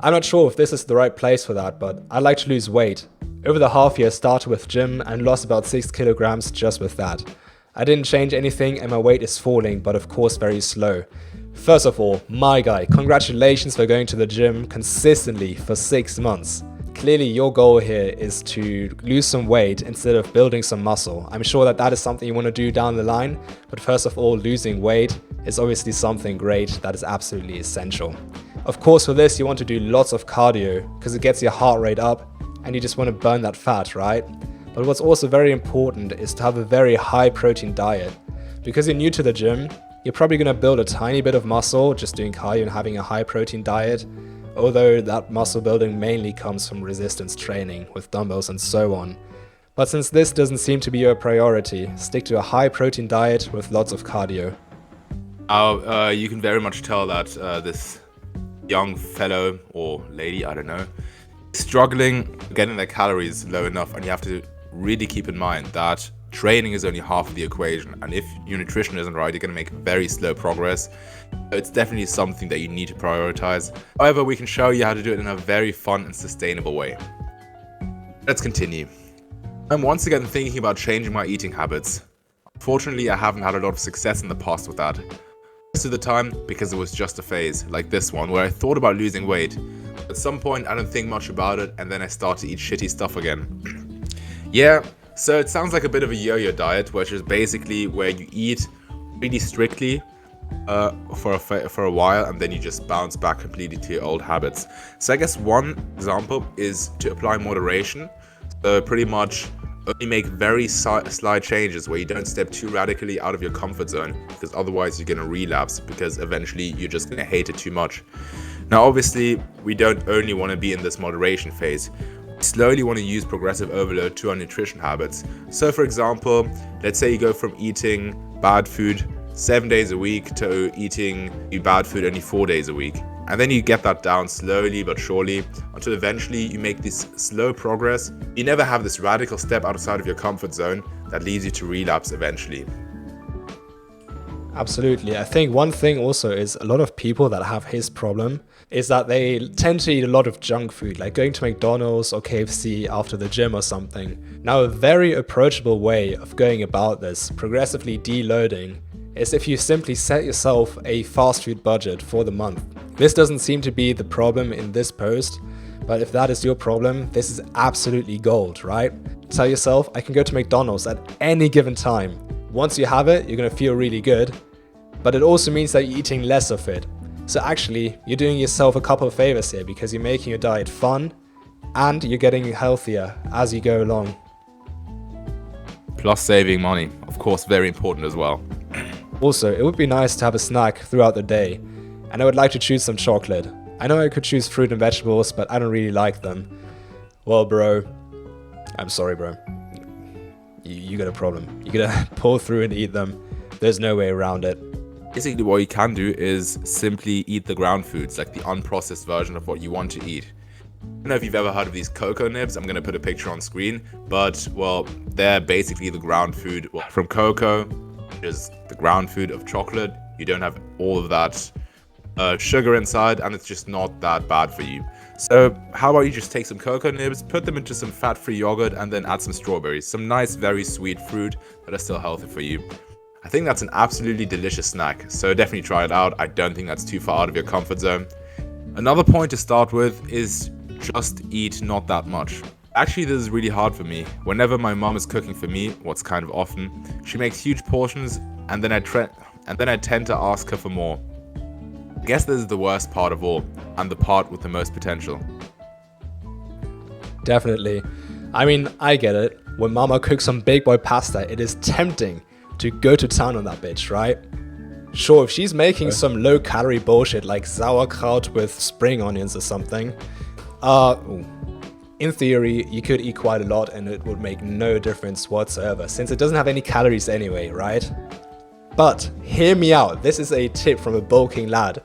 I'm not sure if this is the right place for that, but I like to lose weight. Over the half year, I started with gym and lost about 6 kilograms just with that. I didn't change anything and my weight is falling, but of course very slow. First of all, my guy, congratulations for going to the gym consistently for 6 months. Clearly your goal here is to lose some weight instead of building some muscle. I'm sure that is something you want to do down the line, but first of all, losing weight is obviously something great that is absolutely essential. Of course, for this you want to do lots of cardio because it gets your heart rate up and you just want to burn that fat, right? But what's also very important is to have a very high protein diet. Because you're new to the gym, you're probably going to build a tiny bit of muscle just doing cardio and having a high protein diet, although that muscle building mainly comes from resistance training with dumbbells and so on. But since this doesn't seem to be your priority, stick to a high protein diet with lots of cardio. You can very much tell that this young fellow or lady, I don't know, struggling getting their calories low enough, and you have to really keep in mind that training is only half of the equation, and if your nutrition isn't right, you're going to make very slow progress. It's definitely something that you need to prioritize. However, we can show you how to do it in a very fun and sustainable way. Let's continue. I'm once again thinking about changing my eating habits. Unfortunately, I haven't had a lot of success in the past with that. Most of the time because it was just a phase, like this one, where I thought about losing weight. At some point, I don't think much about it, and then I start to eat shitty stuff again. Yeah, so it sounds like a bit of a yo-yo diet, which is basically where you eat really strictly for a while, and then you just bounce back completely to your old habits. So I guess one example is to apply moderation. So pretty much only make very slight changes where you don't step too radically out of your comfort zone, because otherwise you're going to relapse, because eventually you're just going to hate it too much. Now obviously we don't only want to be in this moderation phase. We slowly want to use progressive overload to our nutrition habits. So for example, let's say you go from eating bad food 7 days a week to eating bad food only 4 days a week. And then you get that down slowly but surely until eventually you make this slow progress. You never have this radical step outside of your comfort zone that leads you to relapse eventually. Absolutely. I think one thing also is a lot of people that have his problem is that they tend to eat a lot of junk food, like going to McDonald's or KFC after the gym or something. Now, a very approachable way of going about this, progressively deloading, is if you simply set yourself a fast food budget for the month. This doesn't seem to be the problem in this post, but if that is your problem, this is absolutely gold, right? Tell yourself, I can go to McDonald's at any given time. Once you have it, you're gonna feel really good, but it also means that you're eating less of it. So actually, you're doing yourself a couple of favors here because you're making your diet fun and you're getting healthier as you go along. Plus saving money, of course, very important as well. Also, it would be nice to have a snack throughout the day, and I would like to choose some chocolate. I know I could choose fruit and vegetables, but I don't really like them. Well, bro, I'm sorry, bro. You got a problem. You gotta pull through and eat them. There's no way around it. Basically, what you can do is simply eat the ground foods, like the unprocessed version of what you want to eat. I don't know if you've ever heard of these cocoa nibs. I'm going to put a picture on screen, but, well, they're basically the ground food from cocoa, which is the ground food of chocolate. You don't have all of that sugar inside, and it's just not that bad for you. So how about you just take some cocoa nibs, put them into some fat-free yogurt, and then add some strawberries, some nice, very sweet fruit that are still healthy for you. I think that's an absolutely delicious snack, so definitely try it out. I don't think that's too far out of your comfort zone. Another point to start with is just eat not that much. Actually, this is really hard for me. Whenever my mom is cooking for me, what's kind of often, she makes huge portions, and then I tend to ask her for more. I guess this is the worst part of all, and the part with the most potential. Definitely. I mean, I get it. When mama cooks some big boy pasta, it is tempting to go to town on that bitch, right? Sure, if she's making some low-calorie bullshit like sauerkraut with spring onions or something, in theory, you could eat quite a lot and it would make no difference whatsoever, since it doesn't have any calories anyway, right? But hear me out, this is a tip from a bulking lad.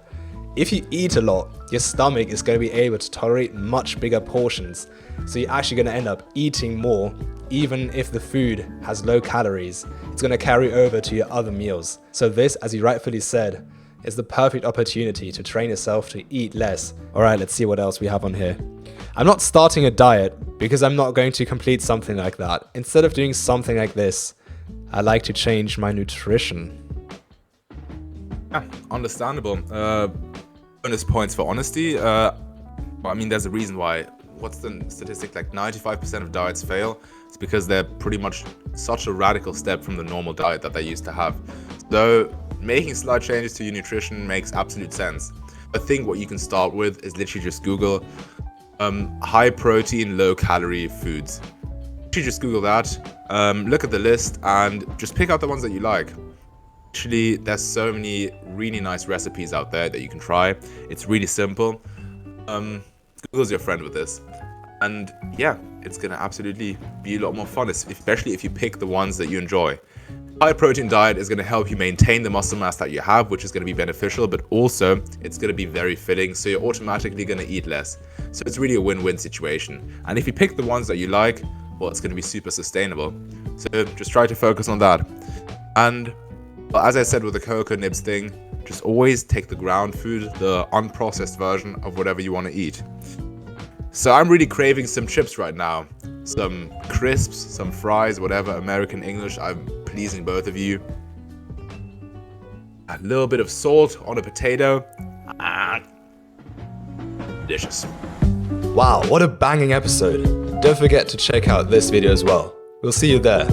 If you eat a lot, your stomach is going to be able to tolerate much bigger portions, so you're actually going to end up eating more, even if the food has low calories. It's going to carry over to your other meals. So this, as you rightfully said, is the perfect opportunity to train yourself to eat less. Alright, let's see what else we have on here. I'm not starting a diet because I'm not going to complete something like that. Instead of doing something like this, I like to change my nutrition. Yeah, understandable. Bonus points for honesty. Well, I mean, there's a reason why. What's the statistic? Like 95% of diets fail. It's because they're pretty much such a radical step from the normal diet that they used to have. So making slight changes to your nutrition makes absolute sense. I think what you can start with is literally just Google high protein, low calorie foods. Literally just Google that, look at the list and just pick out the ones that you like. Actually, there's so many really nice recipes out there that you can try. It's really simple. Google's your friend with this. And yeah, it's gonna absolutely be a lot more fun, especially if you pick the ones that you enjoy. High protein diet is gonna help you maintain the muscle mass that you have, which is gonna be beneficial, but also it's gonna be very filling, so you're automatically gonna eat less. So it's really a win-win situation. And if you pick the ones that you like, well, it's gonna be super sustainable. So just try to focus on that. And well, as I said with the cocoa nibs thing, just always take the ground food, the unprocessed version of whatever you want to eat. So I'm really craving some chips right now. Some crisps, some fries, whatever, American, English, I'm pleasing both of you. A little bit of salt on a potato. Delicious. Wow, what a banging episode. Don't forget to check out this video as well. We'll see you there.